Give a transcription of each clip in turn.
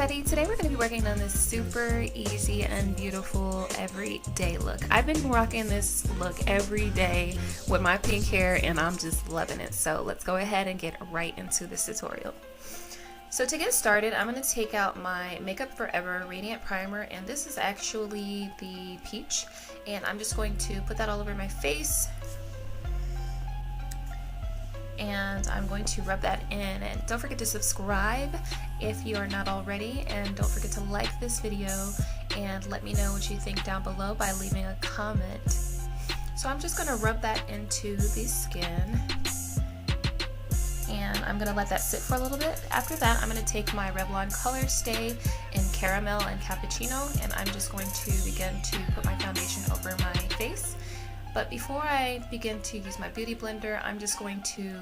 everybody, today we're going to be working on this super easy and beautiful everyday look. I've been rocking this look every day with my pink hair and I'm just loving it. So let's go ahead and get right into this tutorial. So to get started, I'm going to take out my Makeup Forever Radiant Primer, and this is actually the peach, and I'm just going to put that all over my face. And I'm going to rub that in, and don't forget to subscribe if you are not already, and don't forget to like this video and let me know what you think down below by leaving a comment. So I'm just going to rub that into the skin, and I'm going to let that sit for a little bit. After that, I'm going to take my Revlon Color Stay in Caramel and Cappuccino, and I'm just going to begin to put my foundation over my face. But before I begin to use my beauty blender, I'm just going to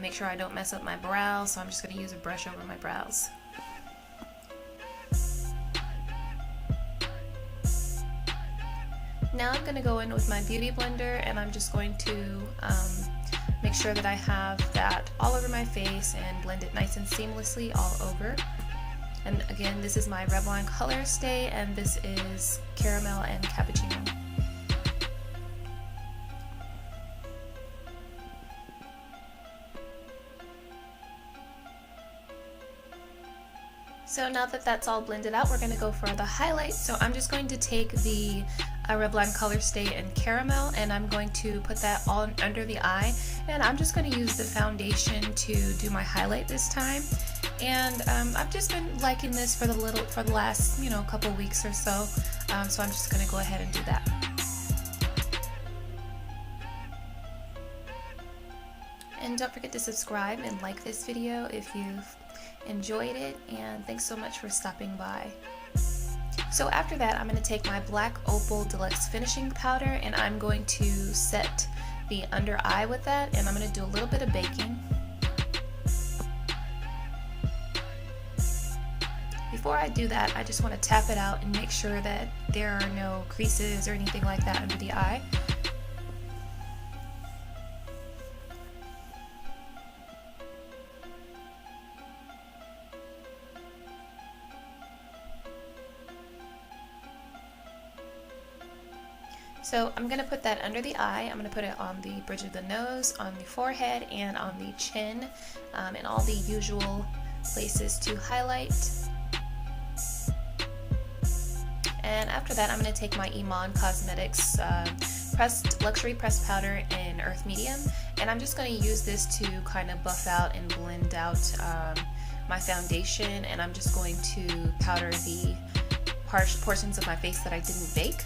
make sure I don't mess up my brows, so I'm just going to use a brush over my brows. Now I'm going to go in with my beauty blender, and I'm just going to make sure that I have that all over my face and blend it nice and seamlessly all over. And again, this is my Revlon Color Stay, and this is Caramel and Cappuccino. So now that that's all blended out, we're going to go for the highlight. So I'm just going to take the Revlon Color Stay in Caramel, and I'm going to put that all under the eye, and I'm just going to use the foundation to do my highlight this time. And I've just been liking this for the last couple weeks or so, so I'm just going to go ahead and do that. And don't forget to subscribe and like this video if you've enjoyed it, and thanks so much for stopping by. So after that, I'm going to take my black Opal Deluxe finishing powder, and I'm going to set the under eye with that, and I'm going to do a little bit of baking. Before I do that, I just want to tap it out and make sure that there are no creases or anything like that under the eye. So I'm going to put that under the eye. I'm going to put it on the bridge of the nose, on the forehead, and on the chin, and all the usual places to highlight. And after that, I'm going to take my Iman Cosmetics Luxury Pressed Powder in Earth Medium, and I'm just going to use this to kind of buff out and blend out my foundation, and I'm just going to powder the portions of my face that I didn't bake.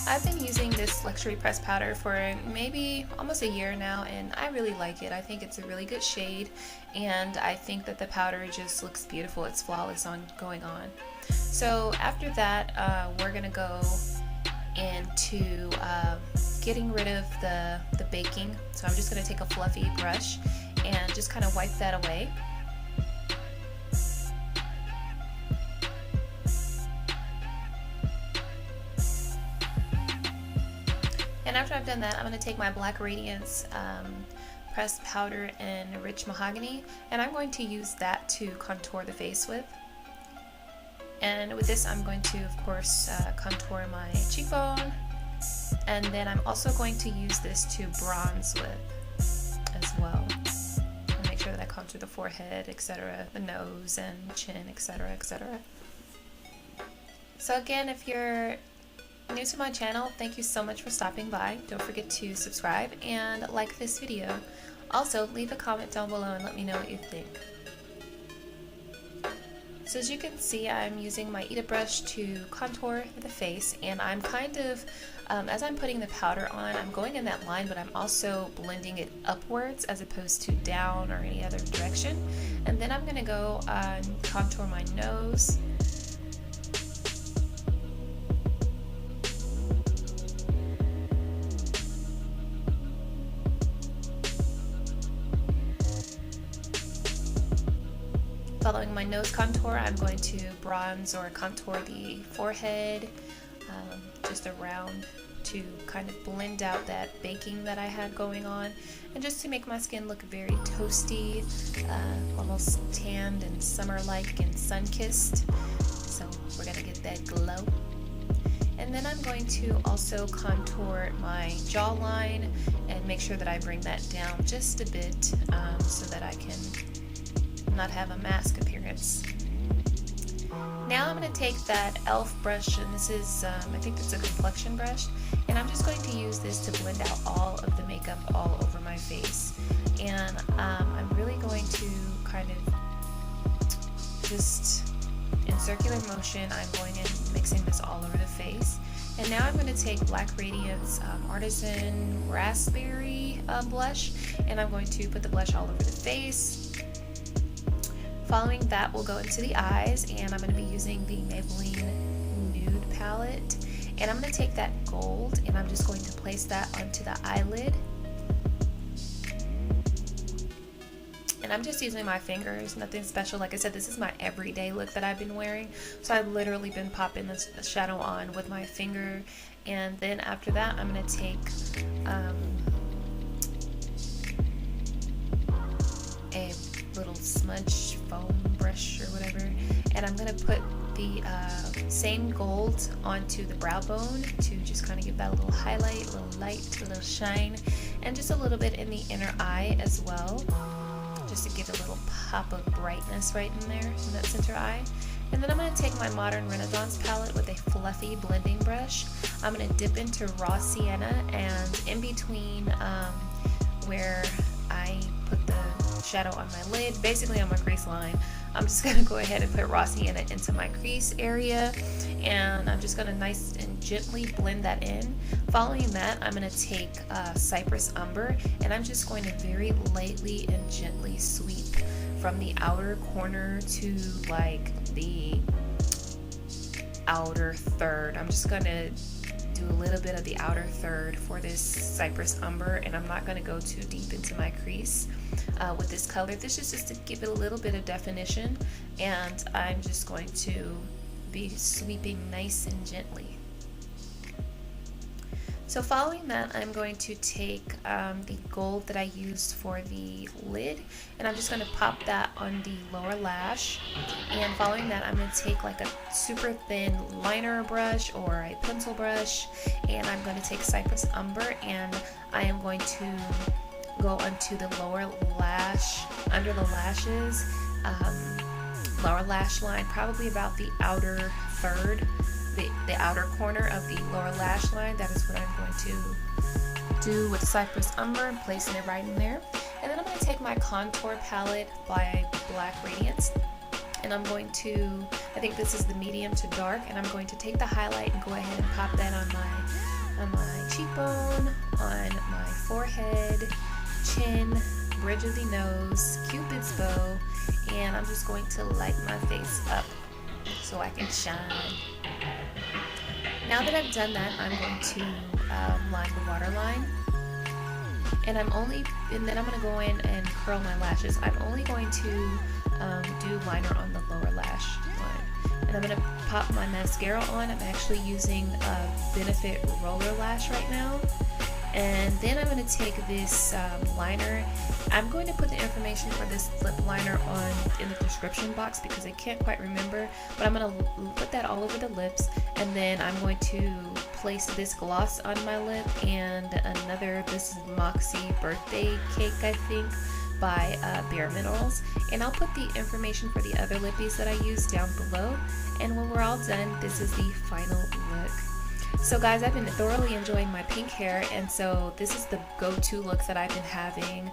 I've been using this luxury pressed powder for maybe almost a year now, and I really like it. I think it's a really good shade, and I think that the powder just looks beautiful. It's flawless on going on. So after that, we're gonna go into getting rid of the baking. So I'm just gonna take a fluffy brush and just kind of wipe that away. And after I've done that, I'm going to take my Black Radiance pressed powder in Rich Mahogany, and I'm going to use that to contour the face with. And with this, I'm going to, of course, contour my cheekbone, and then I'm also going to use this to bronze with as well. And make sure that I contour the forehead, etc., the nose and chin, etc., etc. So again, if you're new to my channel, thank you so much for stopping by. Don't forget to subscribe and like this video. Also, leave a comment down below and let me know what you think. So as you can see, I'm using my Ita brush to contour the face, and I'm kind of, as I'm putting the powder on, I'm going in that line, but I'm also blending it upwards as opposed to down or any other direction. And then I'm going to go and contour my nose. Following my nose contour, I'm going to bronze or contour the forehead, just around to kind of blend out that baking that I had going on, and just to make my skin look very toasty, almost tanned and summer-like and sun-kissed. So we're gonna get that glow. And then I'm going to also contour my jawline and make sure that I bring that down just a bit so that I can not have a mask appearance. Now I'm going to take that e.l.f. brush, and this is, I think it's a complexion brush, and I'm just going to use this to blend out all of the makeup all over my face. And I'm really going to kind of just, in circular motion, I'm going and mixing this all over the face. And now I'm going to take Black Radiance Artisan Raspberry blush, and I'm going to put the blush all over the face. Following that, we'll go into the eyes, and I'm going to be using the Maybelline Nude palette. And I'm going to take that gold, and I'm just going to place that onto the eyelid. And I'm just using my fingers, nothing special. Like I said, this is my everyday look that I've been wearing. So I've literally been popping this shadow on with my finger. And then after that, I'm going to take a little smudge foam brush or whatever, and I'm going to put the same gold onto the brow bone to just kind of give that a little highlight, a little light, a little shine, and just a little bit in the inner eye as well, just to give a little pop of brightness right in there in that center eye. And then I'm going to take my Modern Renaissance palette with a fluffy blending brush. I'm going to dip into raw sienna, and in between where I put the shadow on my lid, basically on my crease line, I'm just going to go ahead and put raw sienna into my crease area, and I'm just going to nice and gently blend that in. Following that, I'm going to take Cypress Umber, and I'm just going to very lightly and gently sweep from the outer corner to like the outer third. I'm just going to do a little bit of the outer third for this Cypress Umber, and I'm not going to go too deep into my crease with this color. This is just to give it a little bit of definition, and I'm just going to be sweeping nice and gently. So following that, I'm going to take the gold that I used for the lid, and I'm just going to pop that on the lower lash. And following that, I'm going to take like a super thin liner brush or a pencil brush, and I'm going to take Cypress Umber, and I am going to go onto the lower lash, under the lashes, lower lash line, probably about the outer third, the outer corner of the lower lash line. That is what I'm going to do with Cypress Umber, and placing it right in there. And then I'm going to take my contour palette by Black Radiance, and I'm going to, I think this is the medium to dark, and I'm going to take the highlight and go ahead and pop that on my cheekbone, on my forehead, chin, bridge of the nose, Cupid's bow, and I'm just going to light my face up so I can shine. Now that I've done that, I'm going to line the waterline, and then I'm going to go in and curl my lashes. I'm only going to do liner on the lower lash line, and I'm going to pop my mascara on. I'm actually using a Benefit Roller Lash right now. And then I'm going to take this liner. I'm going to put the information for this lip liner in the description box because I can't quite remember, but I'm going to put that all over the lips, and then I'm going to place this gloss on my lip and another, this is Moxie Birthday Cake, I think, by Bare Minerals, and I'll put the information for the other lippies that I use down below. And when we're all done, this is the final look. So guys, I've been thoroughly enjoying my pink hair, and so this is the go-to look that I've been having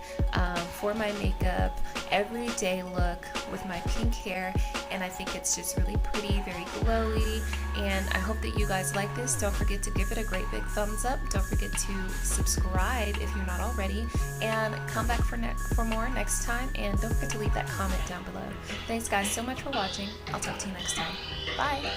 for my makeup, everyday look with my pink hair, and I think it's just really pretty, very glowy, and I hope that you guys like this. Don't forget to give it a great big thumbs up. Don't forget to subscribe if you're not already, and come back for more next time, and don't forget to leave that comment down below. Thanks guys so much for watching. I'll talk to you next time. Bye!